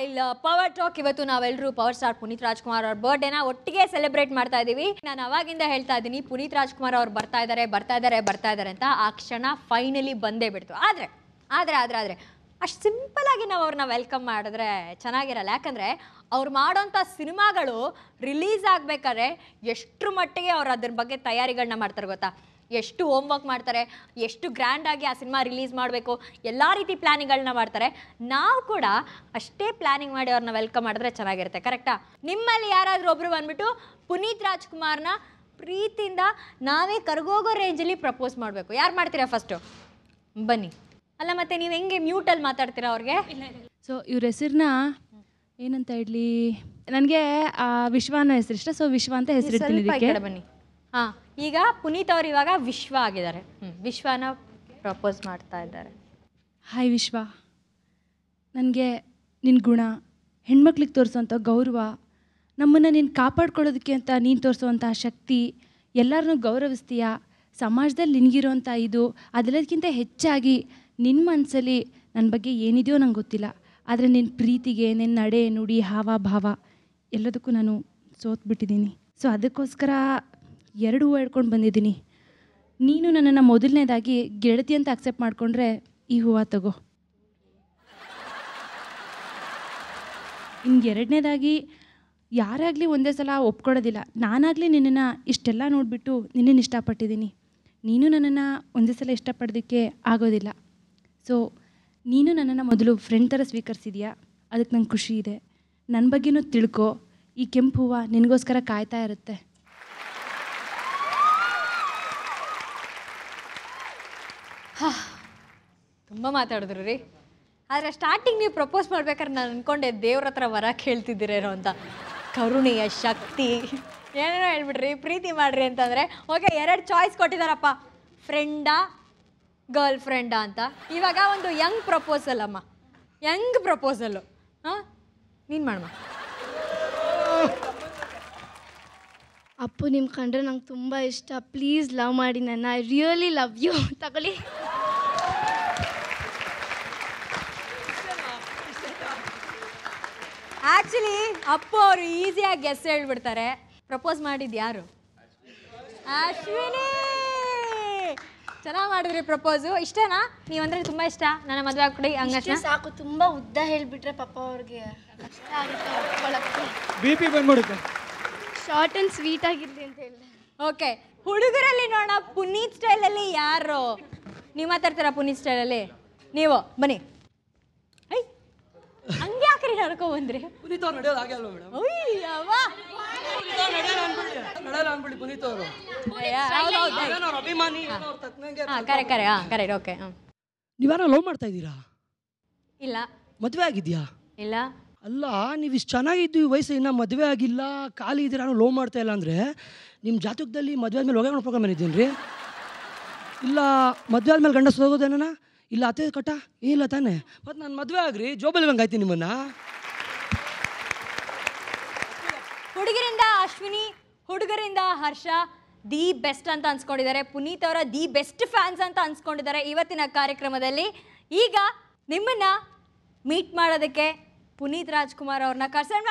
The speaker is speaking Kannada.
ಇಲ್ಲ ಪವರ್ ಟಾಕ್. ಇವತ್ತು ನಾವೆಲ್ಲರೂ ಪವರ್ ಸ್ಟಾರ್ ಪುನೀತ್ ರಾಜ್ಕುಮಾರ್ ಅವ್ರ ಬರ್ಡೇನ ಒಟ್ಟಿಗೆ ಸೆಲೆಬ್ರೇಟ್ ಮಾಡ್ತಾ ಇದ್ದೀವಿ. ನಾನು ಅವಾಗಿಂದ ಹೇಳ್ತಾ ಇದ್ದೀನಿ ಪುನೀತ್ ರಾಜ್ಕುಮಾರ್ ಅವ್ರು ಬರ್ತಾ ಇದ್ದಾರೆ ಅಂತ. ಆ ಕ್ಷಣ ಫೈನಲಿ ಬಂದೇ ಬಿಡ್ತು. ಆದರೆ ಅಷ್ಟು ಸಿಂಪಲ್ ಆಗಿ ನಾವು ಅವ್ರನ್ನ ವೆಲ್ಕಮ್ ಮಾಡಿದ್ರೆ ಚೆನ್ನಾಗಿರಲ್ಲ. ಯಾಕಂದರೆ ಅವ್ರು ಮಾಡೋಂಥ ಸಿನಿಮಾಗಳು ರಿಲೀಸ್ ಆಗಬೇಕಾದ್ರೆ ಎಷ್ಟರ ಮಟ್ಟಿಗೆ ಅವ್ರು ಅದ್ರ ಬಗ್ಗೆ ತಯಾರಿಗಳನ್ನ ಮಾಡ್ತಾರೆ ಗೊತ್ತಾ. ಎಷ್ಟು ಹೋಮ್ವರ್ಕ್ ಮಾಡ್ತಾರೆ, ಎಷ್ಟು ಗ್ರ್ಯಾಂಡಾಗಿ ಆ ಸಿನಿಮಾ ರಿಲೀಸ್ ಮಾಡಬೇಕು, ಎಲ್ಲ ರೀತಿ ಪ್ಲ್ಯಾನಿಂಗ್ಗಳನ್ನ ಮಾಡ್ತಾರೆ. ನಾವು ಕೂಡ ಅಷ್ಟೇ ಪ್ಲ್ಯಾನಿಂಗ್ ಮಾಡಿ ಅವ್ರನ್ನ ವೆಲ್ಕಮ್ ಮಾಡಿದ್ರೆ ಚೆನ್ನಾಗಿರುತ್ತೆ. ಕರೆಕ್ಟಾ? ನಿಮ್ಮಲ್ಲಿ ಯಾರಾದರೂ ಒಬ್ಬರು ಬಂದ್ಬಿಟ್ಟು ಪುನೀತ್ ರಾಜ್ಕುಮಾರ್ನ ಪ್ರೀತಿಯಿಂದ ನಾವೇ ಕರ್ಗೋಗೋ ರೇಂಜಲ್ಲಿ ಪ್ರಪೋಸ್ ಮಾಡಬೇಕು. ಯಾರು ಮಾಡ್ತೀರಾ ಫಸ್ಟು? ಬನ್ನಿ. ಅಲ್ಲ ಮತ್ತೆ ನೀವು ಹೆಂಗೆ ಮ್ಯೂಟಲ್ಲಿ ಮಾತಾಡ್ತೀರಾ ಅವ್ರಿಗೆ? ಸೊ ಇವ್ರ ಹೆಸರನ್ನ ಏನಂತ ಹೇಳಲಿ, ನನಗೆ ವಿಶ್ವ ಅನ್ನೋ ಹೆಸರು ಇಷ್ಟ. ಸೊ ವಿಶ್ವ ಅಂತ ಹೆಸರಿಡ್ತೀನಿ. ಬನ್ನಿ. ಹಾಂ, ಈಗ ಪುನೀತ್ ಅವ್ರು ಇವಾಗ ವಿಶ್ವ ಆಗಿದ್ದಾರೆ. ವಿಶ್ವನ ಪ್ರಪೋಸ್ ಮಾಡ್ತಾ ಇದ್ದಾರೆ. ಹಾಯ್ ವಿಶ್ವ, ನನಗೆ ನಿನ್ನ ಗುಣ, ಹೆಣ್ಮಕ್ಳಿಗೆ ತೋರಿಸೋವಂಥ ಗೌರವ, ನಮ್ಮನ್ನು ನೀನು ಕಾಪಾಡ್ಕೊಳ್ಳೋದಕ್ಕೆ ಅಂತ ನೀನು ತೋರಿಸೋವಂಥ ಶಕ್ತಿ, ಎಲ್ಲರನ್ನೂ ಗೌರವಿಸ್ತೀಯ, ಸಮಾಜದಲ್ಲಿ ನಿನಗಿರೋವಂಥ ಇದು, ಅದೆಲ್ಲದಕ್ಕಿಂತ ಹೆಚ್ಚಾಗಿ ನಿನ್ನ ಮನಸ್ಸಲ್ಲಿ ನನ್ನ ಬಗ್ಗೆ ಏನಿದೆಯೋ ನಂಗೆ ಗೊತ್ತಿಲ್ಲ. ಆದರೆ ನಿನ್ನ ಪ್ರೀತಿಗೆ, ನಿನ್ನ ನಡೆ ನುಡಿ ಹಾವ ಭಾವ ಎಲ್ಲದಕ್ಕೂ ನಾನು ಸೋತ್ಬಿಟ್ಟಿದ್ದೀನಿ. ಸೊ ಅದಕ್ಕೋಸ್ಕರ 2 ಹೂವು ಹಿಡ್ಕೊಂಡು ಬಂದಿದ್ದೀನಿ. ನೀನು ನನ್ನನ್ನು ಮೊದಲನೇದಾಗಿ ಗೆಳತಿ ಅಂತ ಅಕ್ಸೆಪ್ಟ್ ಮಾಡಿಕೊಂಡ್ರೆ ಈ ಹೂವು ತಗೋ. ಇನ್ನು 2ನೇದಾಗಿ ಯಾರಾಗಲಿ ಒಂದೇ ಸಲ ಒಪ್ಕೊಳ್ಳೋದಿಲ್ಲ. ನಾನಾಗಲಿ ನಿನ್ನನ್ನು ಇಷ್ಟೆಲ್ಲ ನೋಡಿಬಿಟ್ಟು ನಿನ್ನನ್ನು ಇಷ್ಟಪಟ್ಟಿದ್ದೀನಿ. ನೀನು ನನ್ನನ್ನು ಒಂದೇ ಸಲ ಇಷ್ಟಪಡೋದಕ್ಕೆ ಆಗೋದಿಲ್ಲ. ಸೊ ನೀನು ನನ್ನನ್ನು ಮೊದಲು ಫ್ರೆಂಡ್ ಥರ ಸ್ವೀಕರಿಸಿದೆಯಾ, ಅದಕ್ಕೆ ನಂಗೆ ಖುಷಿ ಇದೆ. ನನ್ನ ಬಗ್ಗೆನೂ ತಿಳ್ಕೊ. ಈ ಕೆಂಪು ಹೂವು ನಿನಗೋಸ್ಕರ ಕಾಯ್ತಾ ಇರುತ್ತೆ. ತುಂಬ ಮಾತಾಡಿದ್ರು ರೀ. ಆದರೆ ಸ್ಟಾರ್ಟಿಂಗ್ ನೀವು ಪ್ರಪೋಸ್ ಮಾಡ್ಬೇಕಾದ್ರೆ ನಾನು ಅಂದ್ಕೊಂಡೆ ದೇವ್ರ ಹತ್ರ ವರ ಕೇಳ್ತಿದ್ದೀರೇನೋ ಅಂತ. ಕರುಣೆಯ ಶಕ್ತಿ ಏನೇನೋ ಹೇಳ್ಬಿಡ್ರಿ, ಪ್ರೀತಿ ಮಾಡ್ರಿ ಅಂತಂದರೆ ಓಕೆ. 2 ಚಾಯ್ಸ್ ಕೊಟ್ಟಿದ್ದಾರಪ್ಪ, ಫ್ರೆಂಡಾ ಗರ್ಲ್ ಫ್ರೆಂಡಾ ಅಂತ. ಇವಾಗ ಒಂದು ಯಂಗ್ ಪ್ರಪೋಸಲ್ ಅಮ್ಮ, ಯಂಗ್ ಪ್ರಪೋಸಲ್ಲು. ಹಾಂ, ನೀನು ಮಾಡಮ್ಮ. ಅಪ್ಪು, ನಿಮ್ಮ ಕಂಡ್ರೆ ನಂಗೆ ತುಂಬ ಇಷ್ಟ. ಪ್ಲೀಸ್ ಲವ್ ಮಾಡಿ ನನ್ನ. I really love you. ತಗೊಳ್ಳಿ. ಆ್ಯಕ್ಚುಲಿ ಅಪ್ಪು ಅವರು ಈಸಿಯಾಗಿ ಗೆಸ್ ಹೇಳ್ಬಿಡ್ತಾರೆ. ಪ್ರಪೋಸ್ ಮಾಡಿದ್ದು ಯಾರು? ಅಶ್ವಿನಿ. ಚೆನ್ನಾಗಿ ಮಾಡಿದ್ರಿ ಪ್ರಪೋಸು. ಇಷ್ಟನಾ? ನೀವಂದ್ರೆ ತುಂಬ ಇಷ್ಟ, ನನ್ನ ಮದುವೆ ಆಗ್ಬಿಡಿ ಹಂಗಷ್ಟೇ ಸಾಕು. ತುಂಬ ಉದ್ದ ಹೇಳಿಬಿಟ್ರೆ ಪಾಪ ಅವ್ರಿಗೆ ಕಷ್ಟ ಆಗುತ್ತೆ ಒಪ್ಕೊಳ್ಳೋಕ್ಕೆ. BP ಬಂದ್ಬಿಡುತ್ತೆ. ಶಾರ್ಟ್ ಆ್ಯಂಡ್ ಸ್ವೀಟ್ ಆಗಿರಲಿ ಅಂತ ಹೇಳಿದೆ. ಓಕೆ, ಹುಡುಗರಲ್ಲಿ ನೋಡೋಣ ಪುನೀತ್ ಸ್ಟೈಲಲ್ಲಿ ಯಾರು? ನೀವು ಮಾತಾಡ್ತೀರಾ ಪುನೀತ್ ಸ್ಟೈಲಲ್ಲಿ? ನೀವು ಬನ್ನಿ. ಐ ಹಂಗೆ ಯಾಕ್ರಿ ನಡ್ಕೊ ಬಂದ್ರಿ? ಪುನೀತ್ ಅವ್ರು ನಡೆಯೋದು ಹಾಗೆ ಅಲ್ವಾ ಮೇಡಮ್? ನಡೆಯಲ್ಲ ಅನ್ಬಿಡಿ ಪುನೀತ್ ಅವರು. ಅಭಿಮಾನಿ ಕರೆಕ್ಟ್. ಓಕೆ. ನೀವ್ಯಾರೋ ಲವ್ ಮಾಡ್ತಾ ಇದ್ದೀರಾ? ಇಲ್ಲ. ಮದುವೆ ಆಗಿದ್ಯಾ? ಇಲ್ಲ. ಅಲ್ಲ, ನೀವು ಇಷ್ಟು ಚೆನ್ನಾಗಿದ್ದು ಈ ವಯಸ್ಸು ಇನ್ನೂ ಮದುವೆ ಆಗಿಲ್ಲ, ಖಾಲಿ ಇದ್ದೀರಾ, ನಾನು ಲವ್ ಮಾಡ್ತಾ ಇಲ್ಲ ಅಂದರೆ ನಿಮ್ಮ ಜಾತಕದಲ್ಲಿ ಮದುವೆ ಆದಮೇಲೆ ಹೋಗೋಣ ಪ್ರೋಗ್ರಾಮ್ ಏನಿದ್ದೀನಿ ರೀ? ಇಲ್ಲ ಮದುವೆ ಆದಮೇಲೆ ಗಂಡ ಹೋಗೋದೇನ? ಇಲ್ಲ ಅತ್ತೆ ಕಟ್ಟ ಇಲ್ಲ ತಾನೆ? ಮತ್ತು ನಾನು ಮದುವೆ ಆಗ್ರಿ ಜೋಬಲ್ಲಿ ಹಂಗಾಯ್ತೀನಿ ನಿಮ್ಮನ್ನ. ಹುಡುಗರಿಂದ ಅಶ್ವಿನಿ, ಹುಡುಗರಿಂದ ಹರ್ಷ ದಿ ಬೆಸ್ಟ್ ಅಂತ ಅನ್ಸ್ಕೊಂಡಿದ್ದಾರೆ. ಪುನೀತ್ ಅವರ ದಿ ಬೆಸ್ಟ್ ಫ್ಯಾನ್ಸ್ ಅಂತ ಅನ್ಸ್ಕೊಂಡಿದ್ದಾರೆ ಇವತ್ತಿನ ಕಾರ್ಯಕ್ರಮದಲ್ಲಿ. ಈಗ ನಿಮ್ಮನ್ನ ಮೀಟ್ ಮಾಡೋದಕ್ಕೆ ಪುನೀತ್ ರಾಜ್ಕುಮಾರ್ ಅವ್ರನ್ನ ಕರ್ಸೋಣ.